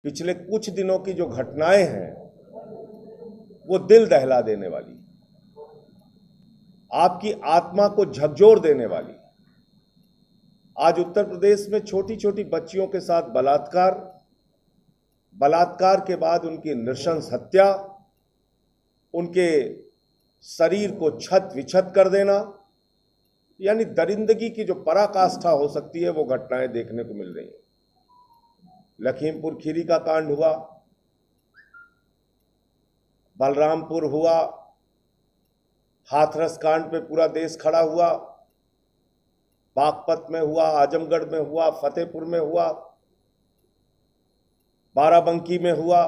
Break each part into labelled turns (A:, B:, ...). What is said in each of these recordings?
A: पिछले कुछ दिनों की जो घटनाएं हैं वो दिल दहला देने वाली, आपकी आत्मा को झकझोर देने वाली। आज उत्तर प्रदेश में छोटी छोटी बच्चियों के साथ बलात्कार के बाद उनकी नृशंस हत्या, उनके शरीर को छत विछत कर देना, यानी दरिंदगी की जो पराकाष्ठा हो सकती है वो घटनाएं देखने को मिल रही हैं। लखीमपुर खीरी का कांड हुआ, बलरामपुर हुआ, हाथरस कांड पे पूरा देश खड़ा हुआ, बागपत में हुआ, आजमगढ़ में हुआ, फतेहपुर में हुआ, बाराबंकी में हुआ।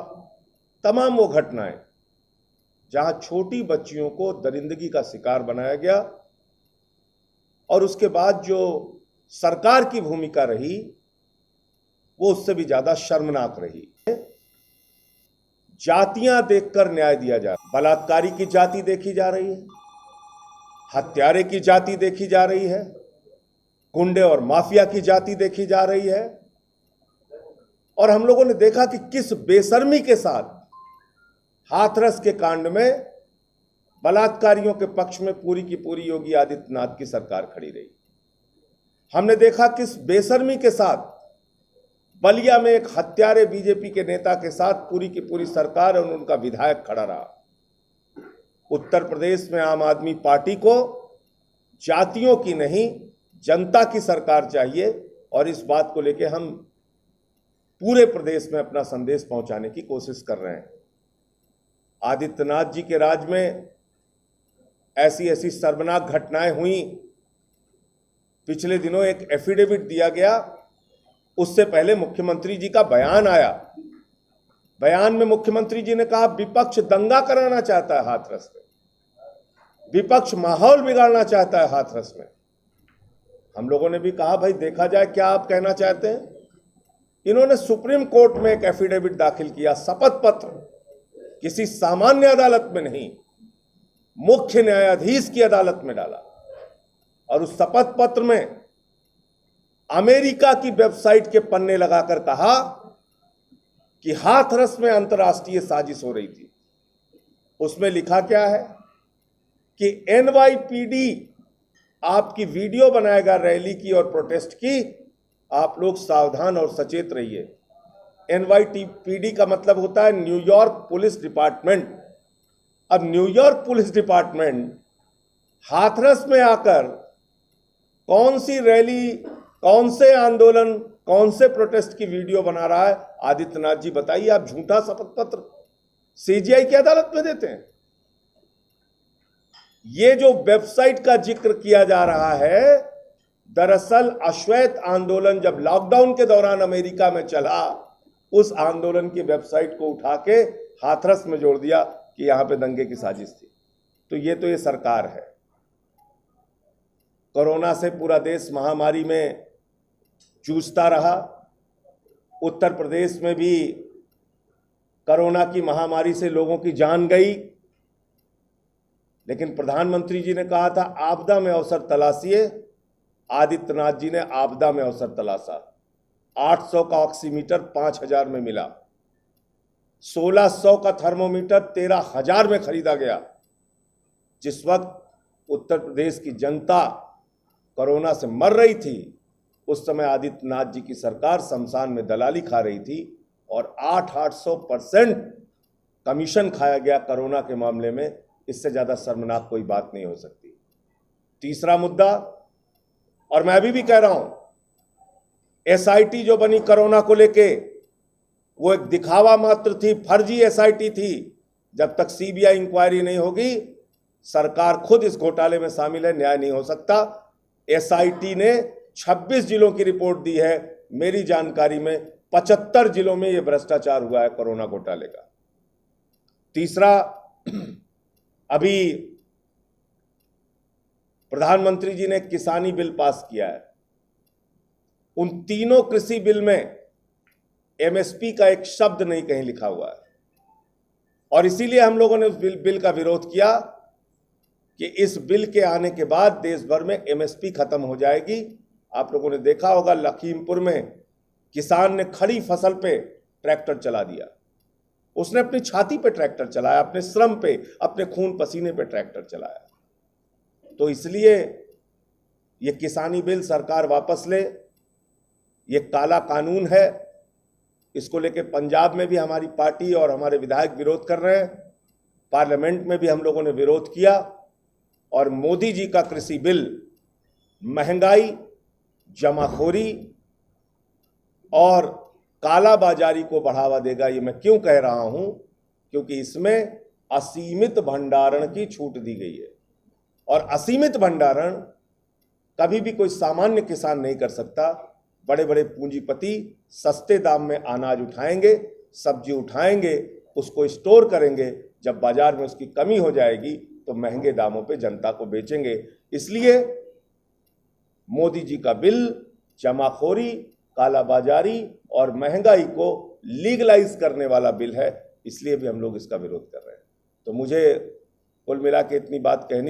A: तमाम वो घटनाएं जहां छोटी बच्चियों को दरिंदगी का शिकार बनाया गया और उसके बाद जो सरकार की भूमिका रही वो उससे भी ज्यादा शर्मनाक रही। जातियां देखकर न्याय दिया जा रहा है। बलात्कारी की जाति देखी जा रही है, हत्यारे की जाति देखी जा रही है, गुंडे और माफिया की जाति देखी जा रही है। और हम लोगों ने देखा कि किस बेशर्मी के साथ हाथरस के कांड में बलात्कारियों के पक्ष में पूरी की पूरी योगी आदित्यनाथ की सरकार खड़ी रही। हमने देखा किस बेशर्मी के साथ बलिया में एक हत्यारे बीजेपी के नेता के साथ पूरी की पूरी सरकार और उनका विधायक खड़ा रहा। उत्तर प्रदेश में आम आदमी पार्टी को जातियों की नहीं, जनता की सरकार चाहिए और इस बात को लेकर हम पूरे प्रदेश में अपना संदेश पहुंचाने की कोशिश कर रहे हैं। आदित्यनाथ जी के राज में ऐसी ऐसी शर्मनाक घटनाएं हुई। पिछले दिनों एक एफिडेविट दिया गया, उससे पहले मुख्यमंत्री जी का बयान आया। बयान में मुख्यमंत्री जी ने कहा विपक्ष दंगा कराना चाहता है हाथरस में, विपक्ष माहौल बिगाड़ना चाहता है हाथरस में। हम लोगों ने भी कहा भाई देखा जाए क्या आप कहना चाहते हैं। इन्होंने सुप्रीम कोर्ट में एक एफिडेविट दाखिल किया, शपथ पत्र, किसी सामान्य अदालत में नहीं, मुख्य न्यायाधीश की अदालत में डाला। और उस शपथ पत्र में अमेरिका की वेबसाइट के पन्ने लगाकर कहा कि हाथरस में अंतर्राष्ट्रीय साजिश हो रही थी। उसमें लिखा क्या है कि एनवाईपीडी आपकी वीडियो बनाएगा रैली की और प्रोटेस्ट की, आप लोग सावधान और सचेत रहिए। एनवाईपीडी का मतलब होता है न्यूयॉर्क पुलिस डिपार्टमेंट। अब न्यूयॉर्क पुलिस डिपार्टमेंट हाथरस में आकर कौन सी रैली, कौन से आंदोलन, कौन से प्रोटेस्ट की वीडियो बना रहा है? आदित्यनाथ जी बताइए, आप झूठा शपथ पत्र सीजीआई की अदालत में देते हैं। ये जो वेबसाइट का जिक्र किया जा रहा है, दरअसल अश्वेत आंदोलन जब लॉकडाउन के दौरान अमेरिका में चला, उस आंदोलन की वेबसाइट को उठा के हाथरस में जोड़ दिया कि यहां पे दंगे की साजिश थी। तो ये सरकार है। कोरोना से पूरा देश महामारी में जूझता रहा। उत्तर प्रदेश में भी कोरोना की महामारी से लोगों की जान गई, लेकिन प्रधानमंत्री जी ने कहा था आपदा में अवसर तलाशिए। आदित्यनाथ जी ने आपदा में अवसर तलाशा। 800 का ऑक्सीमीटर 5000 में मिला, 1600 का थर्मोमीटर 13000 में खरीदा गया। जिस वक्त उत्तर प्रदेश की जनता कोरोना से मर रही थी, उस समय आदित्यनाथ जी की सरकार शमशान में दलाली खा रही थी और 800% कमीशन खाया गया कोरोना के मामले में। इससे ज्यादा शर्मनाक कोई बात नहीं हो सकती। तीसरा मुद्दा, और मैं अभी भी कह रहा हूं, एसआईटी जो बनी कोरोना को लेके, वो एक दिखावा मात्र थी, फर्जी एसआईटी थी। जब तक सीबीआई इंक्वायरी नहीं होगी, सरकार खुद इस घोटाले में शामिल है, न्याय नहीं हो सकता। एसआईटी ने 26 जिलों की रिपोर्ट दी है। मेरी जानकारी में 75 जिलों में यह भ्रष्टाचार हुआ है कोरोना घोटाले का। तीसरा, अभी प्रधानमंत्री जी ने किसानी बिल पास किया है। उन तीनों कृषि बिल में एमएसपी का एक शब्द नहीं कहीं लिखा हुआ है और इसीलिए हम लोगों ने उस बिल का विरोध किया कि इस बिल के आने के बाद देश भर में एमएसपी खत्म हो जाएगी। आप लोगों ने देखा होगा लखीमपुर में किसान ने खड़ी फसल पे ट्रैक्टर चला दिया। उसने अपनी छाती पे ट्रैक्टर चलाया, अपने श्रम पे, अपने खून पसीने पे ट्रैक्टर चलाया। तो इसलिए ये किसानी बिल सरकार वापस ले, ये काला कानून है। इसको लेके पंजाब में भी हमारी पार्टी और हमारे विधायक विरोध कर रहे हैं, पार्लियामेंट में भी हम लोगों ने विरोध किया। और मोदी जी का कृषि बिल महंगाई, जमाखोरी और कालाबाजारी को बढ़ावा देगा। ये मैं क्यों कह रहा हूं? क्योंकि इसमें असीमित भंडारण की छूट दी गई है, और असीमित भंडारण कभी भी कोई सामान्य किसान नहीं कर सकता। बड़े बड़े पूंजीपति सस्ते दाम में अनाज उठाएंगे, सब्जी उठाएंगे, उसको स्टोर करेंगे, जब बाजार में उसकी कमी हो जाएगी तो महंगे दामों पे जनता को बेचेंगे। इसलिए मोदी जी का बिल जमाखोरी, कालाबाजारी और महंगाई को लीगलाइज करने वाला बिल है, इसलिए भी हम लोग इसका विरोध कर रहे हैं। तो मुझे कुल मिला के इतनी बात कहनी।